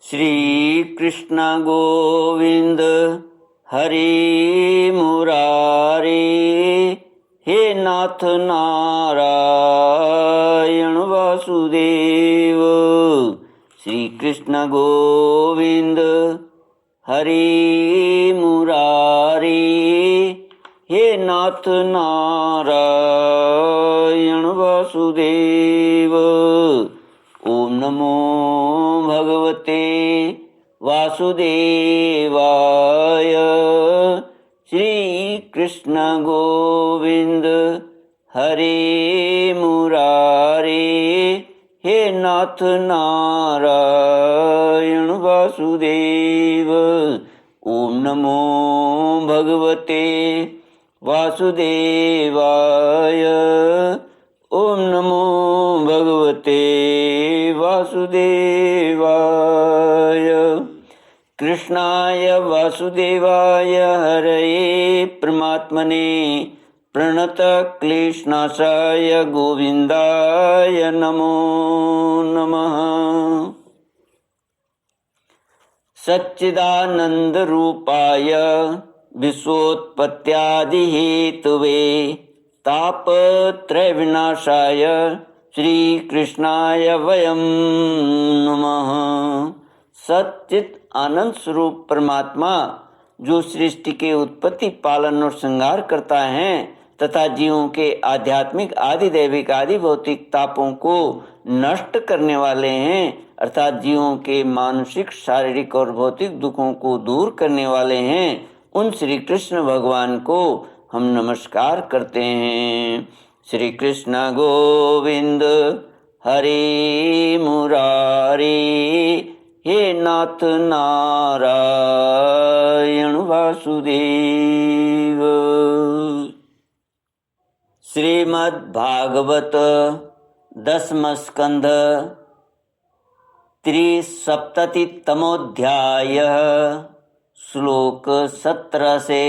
श्री कृष्ण गोविंद हरि मुरारी, हे नाथ नारायण वासुदेव। श्री कृष्ण गोविंद हरि मुरारी, हे नाथ नारायण वासुदेव। ओम नमो भगवते वासुदेवाय। श्री कृष्ण गोविंद हरे मुरारे, हे नाथ नारायण वासुदेव। ओम नमो भगवते वासुदेवाय। ओम नमो भगवते वासुदेवाय। कृष्णाय वासुदेवाय हरये परमात्मने प्रणत क्लेशनाशाय गोविंदाय नमो नमः। सच्चिदानंद रूपाय विश्वोत्पत्त्यादि हेतवे तापत्रय विनाशाय श्री कृष्णाय वयं नमः। सच्चित आनंद स्वरूप परमात्मा जो सृष्टि के उत्पत्ति, पालन और संहार करता है तथा जीवों के आध्यात्मिक, आदि दैविक, आदि भौतिक तापों को नष्ट करने वाले हैं, अर्थात जीवों के मानसिक, शारीरिक और भौतिक दुखों को दूर करने वाले हैं, उन श्री कृष्ण भगवान को हम नमस्कार करते हैं। श्री कृष्ण गोविंद हरि मुरारी, हे नाथ नारायण वासुदेव। श्रीमद्भागवत दसम स्कंध त्रिसप्ततितमोऽध्याय श्लोक 17 से।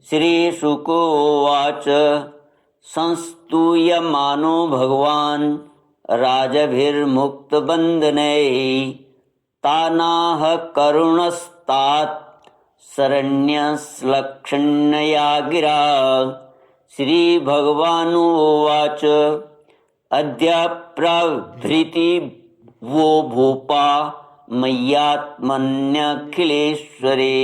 श्री शुक उवाच संस्तूयमानो भगवान् राजभिर्मुक्तबन्धनैः तानाह करुणस्तात् शरण्यश्लक्ष्णया गिरा। श्रीभगवानुवाच अद्य प्रभृति वो भूपा मय्यात्मन्यखिलेश्वरे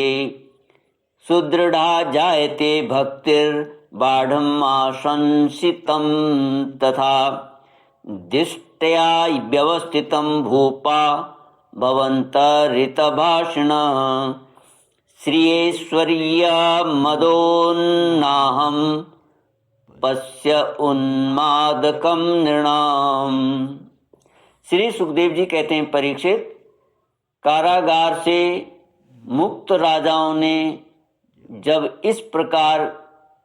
सुदृढ़ा जायते भक्तिर्बाढम् आशंसितं तथा दिष्टया व्यवस्थितं भूपा भवन्तरितभाषिणः। श्रियेश्वर्यमदोन्नाहं पश्य उन्मादकं नृणाम्। श्री सुखदेव जी कहते हैं, परीक्षित, कारागार से मुक्त राजाओं ने जब इस प्रकार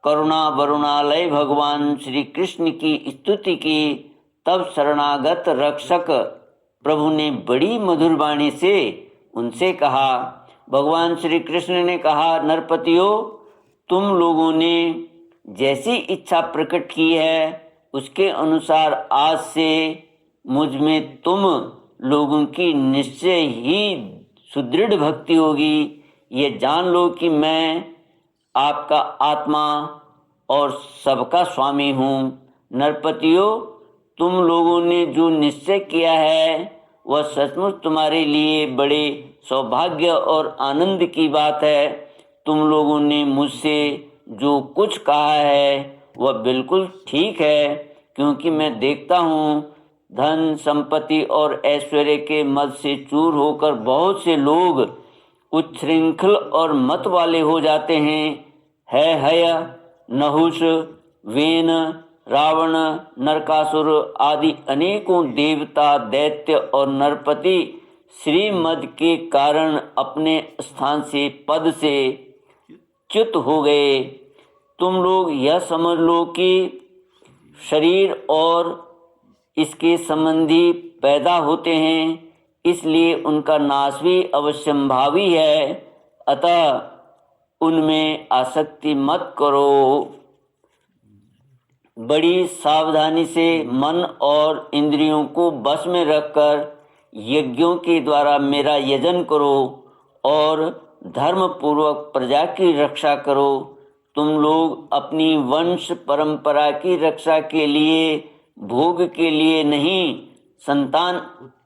करुणा वरुणालय भगवान श्री कृष्ण की स्तुति की, तब शरणागत रक्षक प्रभु ने बड़ी मधुर वाणी से उनसे कहा। भगवान श्री कृष्ण ने कहा, नरपतियों, तुम लोगों ने जैसी इच्छा प्रकट की है उसके अनुसार आज से मुझ में तुम लोगों की निश्चय ही सुदृढ़ भक्ति होगी। ये जान लो कि मैं आपका आत्मा और सबका स्वामी हूँ। नरपतियों, तुम लोगों ने जो निश्चय किया है वह सचमुच तुम्हारे लिए बड़े सौभाग्य और आनंद की बात है। तुम लोगों ने मुझसे जो कुछ कहा है वह बिल्कुल ठीक है, क्योंकि मैं देखता हूँ धन, संपत्ति और ऐश्वर्य के मद से चूर होकर बहुत से लोग उच्छृंखल और मत वाले हो जाते हैं। है हय, नहुष, वेन, रावण, नरकासुर आदि अनेकों देवता, दैत्य और नरपति श्रीमद के कारण अपने स्थान से, पद से च्युत हो गए। तुम लोग यह समझ लो कि शरीर और इसके संबंधी पैदा होते हैं, इसलिए उनका नाश भी अवश्यंभावी है। अतः उनमें आसक्ति मत करो। बड़ी सावधानी से मन और इंद्रियों को बस में रखकर यज्ञों के द्वारा मेरा यजन करो और धर्म पूर्वक प्रजा की रक्षा करो। तुम लोग अपनी वंश परंपरा की रक्षा के लिए, भोग के लिए नहीं, संतान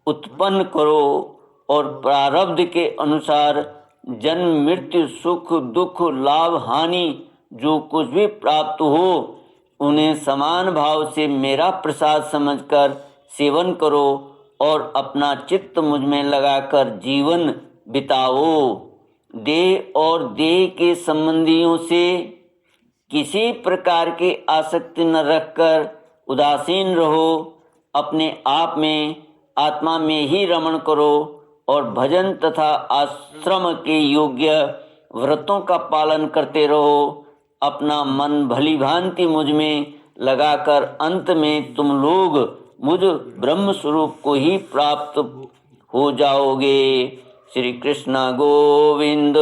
उत्पन्न करो और प्रारब्ध के अनुसार जन्म, मृत्यु, सुख, दुख, लाभ, हानि जो कुछ भी प्राप्त हो उन्हें समान भाव से मेरा प्रसाद समझकर सेवन करो और अपना चित्त मुझ में लगाकर जीवन बिताओ। देह और देह के संबंधियों से किसी प्रकार की आसक्ति न रखकर उदासीन रहो। अपने आप में, आत्मा में ही रमण करो और भजन तथा आश्रम के योग्य व्रतों का पालन करते रहो। अपना मन भली भांति मुझ में लगाकर अंत में तुम लोग मुझ ब्रह्म स्वरूप को ही प्राप्त हो जाओगे। श्री कृष्ण गोविंद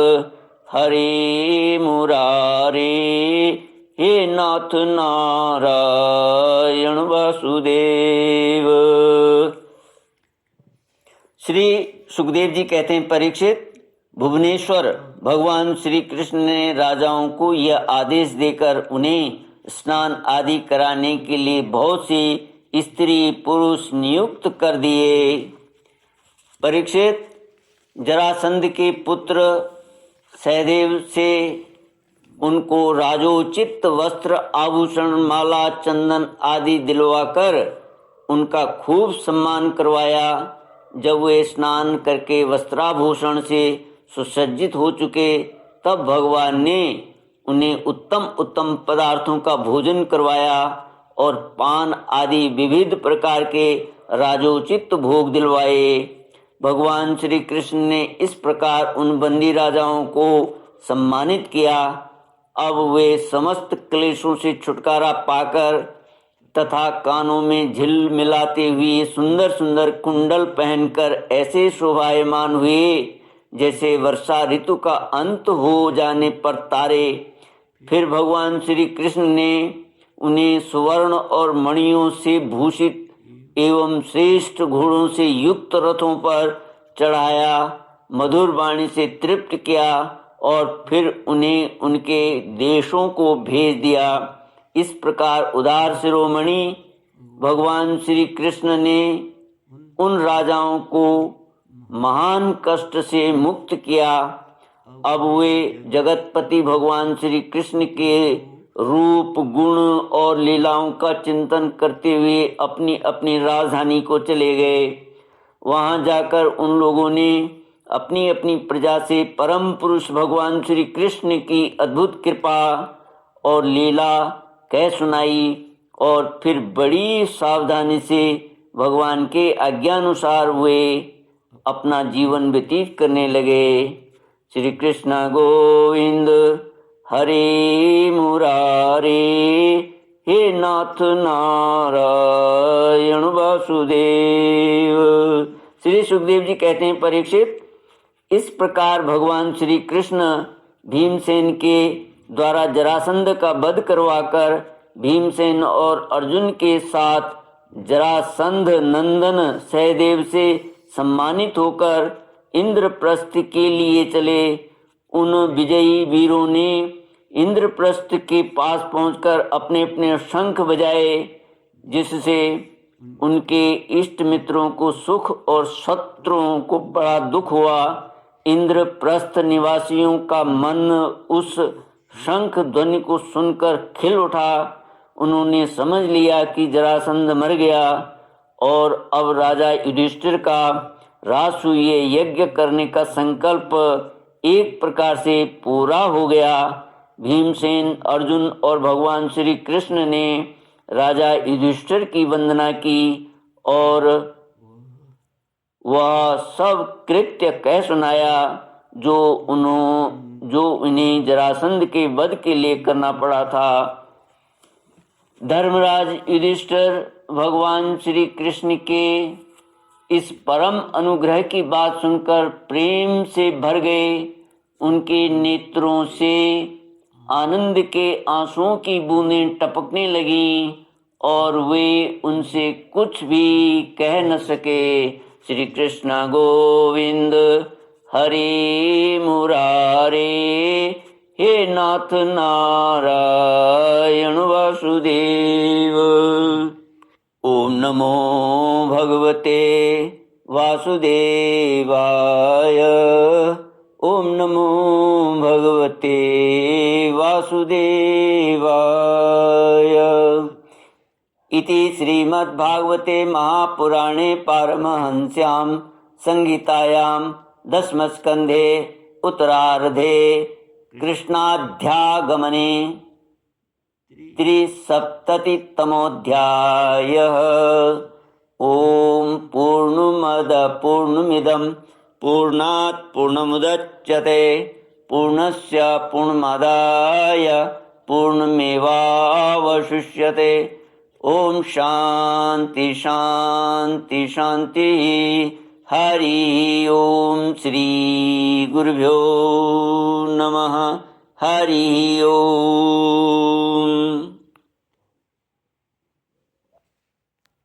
हरे मुरारे, हे नाथ नारायण वासुदेव। श्री सुखदेव जी कहते हैं, परीक्षित, भुवनेश्वर भगवान श्री कृष्ण ने राजाओं को यह आदेश देकर उन्हें स्नान आदि कराने के लिए बहुत सी स्त्री पुरुष नियुक्त कर दिए। परीक्षित, जरासंध के पुत्र सहदेव से उनको राजोचित वस्त्र, आभूषण, माला, चंदन आदि दिलवाकर उनका खूब सम्मान करवाया। जब वे स्नान करके वस्त्राभूषण से सुसज्जित हो चुके तब भगवान ने उन्हें उत्तम उत्तम पदार्थों का भोजन करवाया और पान आदि विविध प्रकार के राजोचित भोग दिलवाए। भगवान श्री कृष्ण ने इस प्रकार उन बंदी राजाओं को सम्मानित किया। अब वे समस्त क्लेशों से छुटकारा पाकर तथा कानों में झिल मिलाते हुए सुंदर सुंदर कुंडल पहनकर ऐसे शोभायमान हुए जैसे वर्षा ऋतु का अंत हो जाने पर तारे। फिर भगवान श्री कृष्ण ने उन्हें सुवर्ण और मणियों से भूषित एवं श्रेष्ठ घोड़ों से युक्त रथों पर चढ़ाया, मधुर वाणी से तृप्त किया और फिर उन्हें उनके देशों को भेज दिया। इस प्रकार उदार शिरोमणि भगवान श्री कृष्ण ने उन राजाओं को महान कष्ट से मुक्त किया। अब वे जगतपति भगवान श्री कृष्ण के रूप, गुण और लीलाओं का चिंतन करते हुए अपनी अपनी राजधानी को चले गए। वहां जाकर उन लोगों ने अपनी अपनी प्रजा से परम पुरुष भगवान श्री कृष्ण की अद्भुत कृपा और लीला कह सुनाई और फिर बड़ी सावधानी से भगवान के आज्ञानुसार वे अपना जीवन व्यतीत करने लगे। श्री कृष्ण गोविंद हरे मुरारे, हे नाथ नारायण वासुदेव। श्री सुखदेव जी कहते हैं, परीक्षित, इस प्रकार भगवान श्री कृष्ण भीमसेन के द्वारा जरासंध का वध करवाकर भीमसेन और अर्जुन के साथ जरासंध नंदन सहदेव से सम्मानित होकर इंद्रप्रस्थ के लिए चले। उन विजयी वीरों ने इंद्रप्रस्थ के पास पहुंचकर अपने अपने शंख बजाए, जिससे उनके इष्ट मित्रों को सुख और शत्रुओं को बड़ा दुख हुआ। इंद्रप्रस्थ निवासियों का मन उस शंख ध्वनि को सुनकर खिल उठा। उन्होंने समझ लिया कि जरासंध मर गया और अब राजा युधिष्ठिर का राजसूय यज्ञ करने का संकल्प एक प्रकार से पूरा हो गया। भीमसेन, अर्जुन और भगवान श्री कृष्ण ने राजा युधिष्ठिर की वंदना की और वह सब कृत्य कह सुनाया जो उन्हें जरासंध के वध के लिए करना पड़ा था। धर्मराज युधिष्ठिर भगवान श्री कृष्ण के इस परम अनुग्रह की बात सुनकर प्रेम से भर गए। उनके नेत्रों से आनंद के आंसुओं की बूंदें टपकने लगीं और वे उनसे कुछ भी कह न सके। श्री कृष्ण गोविंद हरि मुरारे, हे नाथ नारायण वासुदेव। ओम नमो भगवते वासुदेवाय, ओम नमो भगवते वासुदेवाय। इति श्रीमद्भागवते महापुराणे पारमहंस्यां संहितायां दशमस्कन्धे उत्तरार्धे कृष्णाध्यागमने त्रिसप्ततितमोऽध्यायः। ॐ पूर्णमद पूर्णमिदं पूर्णात् पूर्णमुदच्यते पूर्णस्य पूर्णमादाय पूर्णमेवावशिष्यते। ओम शांति शांति शांति। हरि ओम। श्री गुरुभ्यो नमः। हरि ओम।